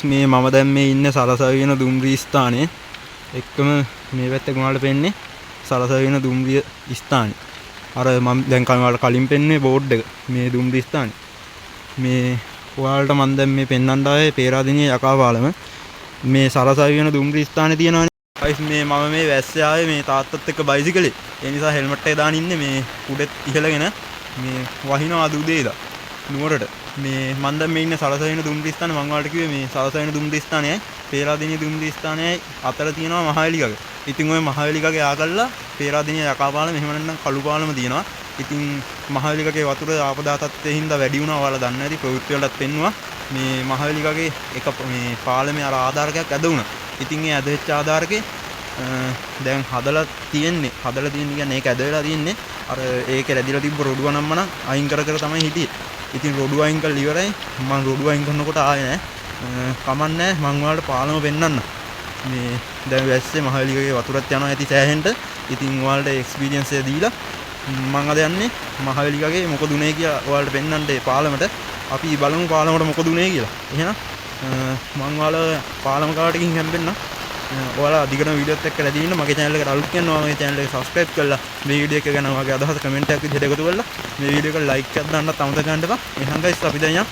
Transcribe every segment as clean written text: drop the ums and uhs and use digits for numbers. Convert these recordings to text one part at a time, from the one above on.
මේ මම දැන් මේ ඉන්නේ සලසවින දුම්රිය ස්ථානයේ. එක්කම මේ පැත්තේ ගුණාට පෙන්නේ සලසවින දුම්රිය ස්ථානය. අර මම දැන් කලින් පෙන්නේ බෝඩ් එක මේ දුම්රිය ස්ථානය. මේ ඔයාලට මම දැන් මේ පෙන්වන්න ආවේ පේරාදෙණිය යකාපාලම. මේ සලසවින දුම්රිය ස්ථානේ තියෙනවානේ. ගයිස් මේ මම මේ වැස්සේ ආවේ මේ තාත්තත් එක්ක බයිසිකලේ. ඒ නිසා හෙල්මට් එක දාන් ඉන්නේ මේ උඩෙත් ඉහළගෙන මේ වහිනවා අද උදේදා නුවරට. මේ මම දැන් මේ ඉන්නේ සලසවින දුම්රිය ස්ථානේ. මම ඔයාලට කිව්වේ මේ සලසවින දුම්රිය ස්ථානයයි පේරාදෙණිය දුම්රිය ස්ථානයයි අතර තියෙනවා මහවැලිගග. ඉතින් ওই මහවැලිගගේ ආකල්ලා පේරාදෙණිය යකාපාලම එහෙම නැත්නම් කළුපාලම තියෙනවා. ඉතින් මහවැලිගගේ වතුර ආපදා තත්ත්වයේ හින්දා වැඩි වුණා. ඔයාලා දන්නේ නැති ප්‍රවෘත්ති වලටත් පෙන්නුවා. මේ මහවැලිගගේ එක මේ පාලමේ අර ආධාරකයක් ඇද වුණා. ඉතින් ඒ ඇද වෙච්ච ආධාරකේ දැන් හදලා කියන්නේ ඒක ඇද වෙලා තියෙන්නේ. අර ඒකේ රැදිලා තිබ්බ රොඩුව නම්ම නම් අයින් කර තමයි හිටියේ. ඉතින් රොඩුව අයින් කරලා ඉවරයි. මම රොඩුව අයින් කරනකොට ආයේ නෑ. කමන්නේ මම ඔයාලට පාලම පෙන්නන්න. මේ දැන් වැස්සේ මහවැලිගගේ වතුරත් යනවා ඇති සෑහෙන්න. ඉතින් ඔයාලට එක්ස්පීරියන්ස් එක දීලා මම අද යන්නේ මහවැලිගගේ මොකද උනේ කියලා ඔයාලට පෙන්නන්න ඒ පාලමට. අපි බලමු පාලමට මොකද උනේ කියලා. එහෙනම් මම ඔයාලා පාලම කාටකින් හැම්බෙන්න. ඔයාලා දිගටම වීඩියෝත් එක්ක රැඳී ඉන්න. මගේ channel එකට අලුත් කෙනා මගේ channel එක subscribe කරලා මේ වීඩියෝ එක ගැන ඔයාගේ අදහස් කමෙන්ට් එකක් විදිහට එකතු කරලා මේ වීඩියෝ එක like එකක් දාන්නත් අමතක කරන්න එපා. එහෙනම් guys අපි දැන්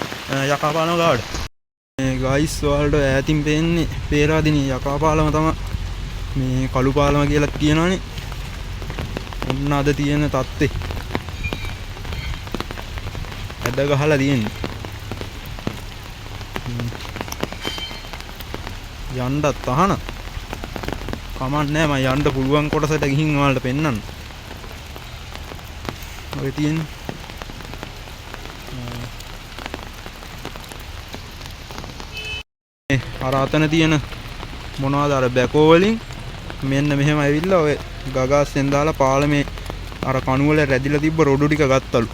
යකාපාලම ගාවට. මේ guys ඔයාලට ඈතින් පේන්නේ පේරාදෙණිය යකාපාලම තමයි. මේ කළු පාලම කියලා කියනවනේ. ඔන්න අද තියෙන තත්ත්වේ. ඇද ගහලා තියෙන්නේ. යන්නත් අහන කමන්නේ මම යන්න පුළුවන් කොටසට ගිහින් ඔයාලට පෙන්නන්න. ඔය තියෙන්නේ අර අතන තියෙන මොනවද අර බැකෝ වලින් මෙන්න මෙහෙම ඇවිල්ලා ඔය ගගාස්ෙන් දාලා පාලමේ අර කණු වල රැදිලා තිබ්බ රොඩු ටික ගත්තලු.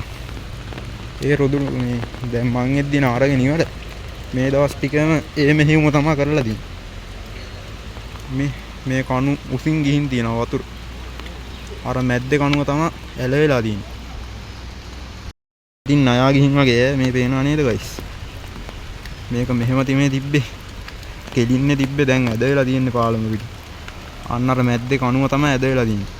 ඒ රොඩු මේ දැන් මං එද්දින අරගෙන ඉවර. මේ දවස් ටිකම ඒ මෙහෙයුම තමයි කරලා තියෙන්නේ. මේ කණු උසින් ගිහින් තියෙනවා වතුර. අර මැද්දේ කණුව තමයි ඇලවෙලා තියෙන්නේ. ඉතින් ණයා ගිහින් වගේ මේ පේනවා නේද guys? මේක මෙහෙම තිමේ තිබ්බේ. කෙලින්නේ තිබ්බේ දැන් ඇද වෙලා තියෙන්නේ පාලම පිට. අන්න අර මැද්දේ කණුව තමයි ඇද වෙලා තියෙන්නේ.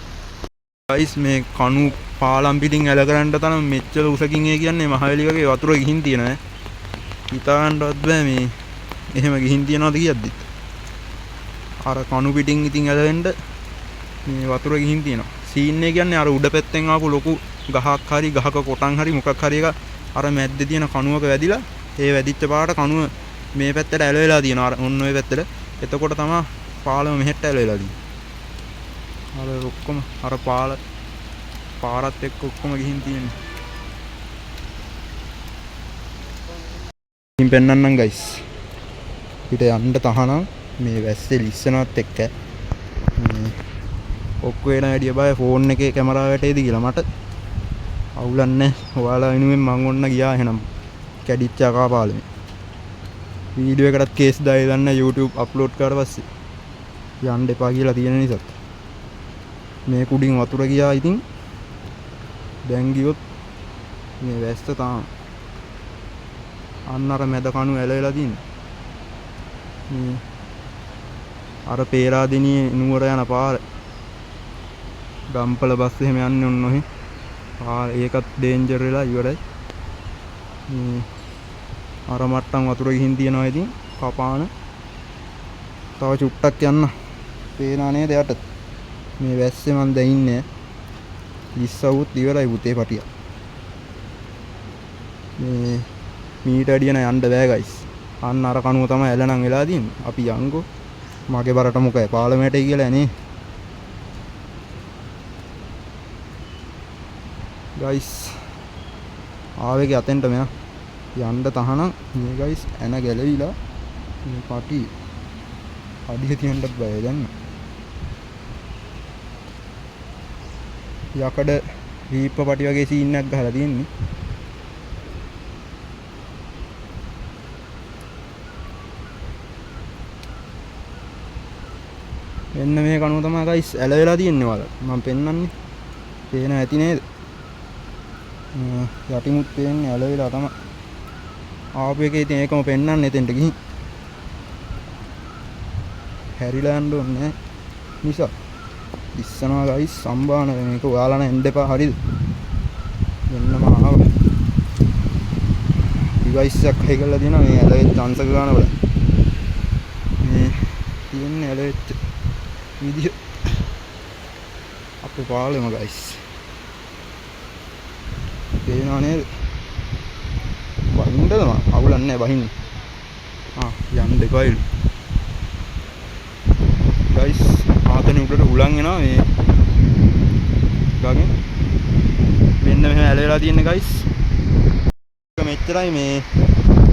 guys මේ කණු පාලම් පිටින් ඇල කරන්න තරම් මෙච්චර උසකින් ඒ කියන්නේ මහවැලිගගේ වතුර ගිහින් තියෙනවා. හිතා ගන්නවත් බෑ මේ එහෙම ගිහින් තියනවාද කියද්දි. අර කණු පිටින් ඉතින් ඇලවෙන්න මේ වතුර ගිහින් තියෙනවා. සීන් එක කියන්නේ අර උඩ පැත්තෙන් ආපු ලොකු ගහක් හරි ගහක කොටන් හරි මොකක් හරි එක අර මැද්දේ තියෙන කණුවක වැදිලා ඒ වැදිච්ච පාට කණුව මේ පැත්තට ඇලවෙලා තියෙනවා. අර ඔන්න ඔය පැත්තට. එතකොට තමයි පාලම මෙහෙට ඇලවෙලා තියෙන්නේ. අර ඔක්කොම අර පාරත් එක්ක ඔක්කොම ගිහින් තියෙන්නේ. ඉතින් පෙන්නන්නම් guys. පිට යන්න තහනම් මේ වැස්සේ ලිස්සනවත් එක්ක මේ ඔක්කො වෙන වැඩිය බය ෆෝන් එකේ කැමරාව වැටේද කියලා මට අවුලන්නේ. ඔයාලා වෙනුවෙන් මං ඔන්න ගියා එහෙනම් කැඩිච්ච යකාපාලමේ. වීඩියෝ එකටත් කේස් දාලා දාන්න YouTube අප්ලෝඩ් කරලා පස්සේ යන්න එපා කියලා තියෙන නිසා මේ කුඩින් වතුර ගියා. ඉතින් දැන් ගියොත් මේ වැස්ස තාම අන්න අර මැද කණු ඇලවෙලා තියෙන්නේ. මේ අර පේරාදෙණියේ නුවර යන පාර ගම්පල බස් එහෙම යන්නේ ඔන්න ඔහි. ඒකත් ඩේන්ජර් වෙලා ඉවරයි. මේ අර මට්ටම් වතුර ගිහින් තියනවා. ඉතින් කපාන තව චුට්ටක් යන්න පේනා නේද යට. මේ වැස්සේ මන් දැන් ඉන්නේ. ඉස්සවුත් ඉවරයි පුතේ පටිය. මේ මීට අඩියන යන්න බෑ guys. අන්න අර කණුව තමයි ඇලනම් වෙලා තියෙන්නේ. අපි යන්කෝ. මගේ බරට මොකයි පාලමේටයි කියලා නේ. guys ආවේගේ අතෙන්ට මෙයා යන්න තහනම් මේ guys ඇන ගැලවිලා මේ පටි අඩිය තියන්නත් බය දැන්. යකඩ දීප පටි වගේ සීන් එකක් ගහලා තියෙන්නේ. මෙන්න මේ කණුව තමයි guys ඇලවෙලා තියෙන්නේ වල. මම පෙන්නන්නේ. පේන ඇති නේද? යටිමුත් පේන්නේ ඇලවෙලා තමයි. ආපු එකේ ඉතින් ඒකම පෙන්නන්නේ එතෙන්ට ගිහින්. හැරිලා යන්න ඕනේ නිසා ඉස්සනවා ගයිස් සම්බාන මේක ඔයාලා නම් එන්න එපා හරිද මෙන්නම ආවා ඩිවයිස් එකක් හයි කරලා තියෙනවා මේ ඇලෙච්ච අංශක ගන්න බලන්න මේ තියෙන්නේ ඇලෙච්ච විදිය අපේ පාලෙම ගයිස් පේනවා නේද වහින්නද මම අවුලක් නැහැ වහින්නේ යන්න දෙකයිලු ගයිස් ආතන උඩට හුලං එනවා මේ ගගෙන් මෙන්න මෙහෙම ඇලවිලා තියෙන්නේ ගයිස් මෙච්චරයි මේ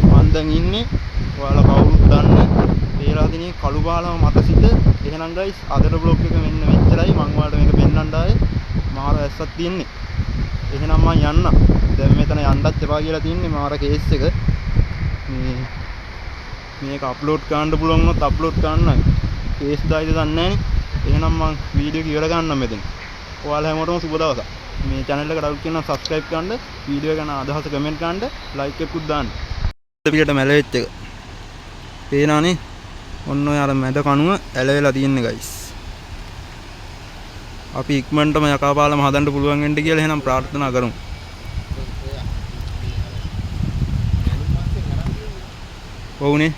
මන් දැන් ඉන්නේ ඔයාලා කවුරුත් දන්න පේරාදෙනිය කළු පාලම මත සිට එහෙනම් ගයිස් අදට බ්ලොග් එක මෙන්න මෙච්චරයි මම ඔයාලට මේක පෙන්නන්න ආයේ මාර ඇස්සක් තියෙන්නේ එහෙනම් මම යන්න දැන් මෙතන යන්නත් එපා කියලා තියන්නේ මාර කේස් එක මේක අප්ලෝඩ් කරන්න පුළුවන් වුණොත් අප්ලෝඩ් කරන්න කේස් දායිද දන්නේ නැහනේ එහෙනම් මම වීඩියෝ එක ඉවර ගන්නම් මෙතන ඔයාලා හැමෝටම සුබ දවසක් මේ channel එකට අලුත් කෙනා subscribe කරන්න වීඩියෝ ගැන අදහස කමෙන්ට් කරන්න like එකකුත් දාන්න පිටට මැලෙච්ච එක පේනානේ ඔන්න ඔය අර මැද කණුව ඇලවෙලා තියෙන්නේ guys අපි ඉක්මනටම යකාපාලම හදන්න පුළුවන් වෙන්න කියලා එහෙනම් ප්‍රාර්ථනා කරමු ඔව්නේ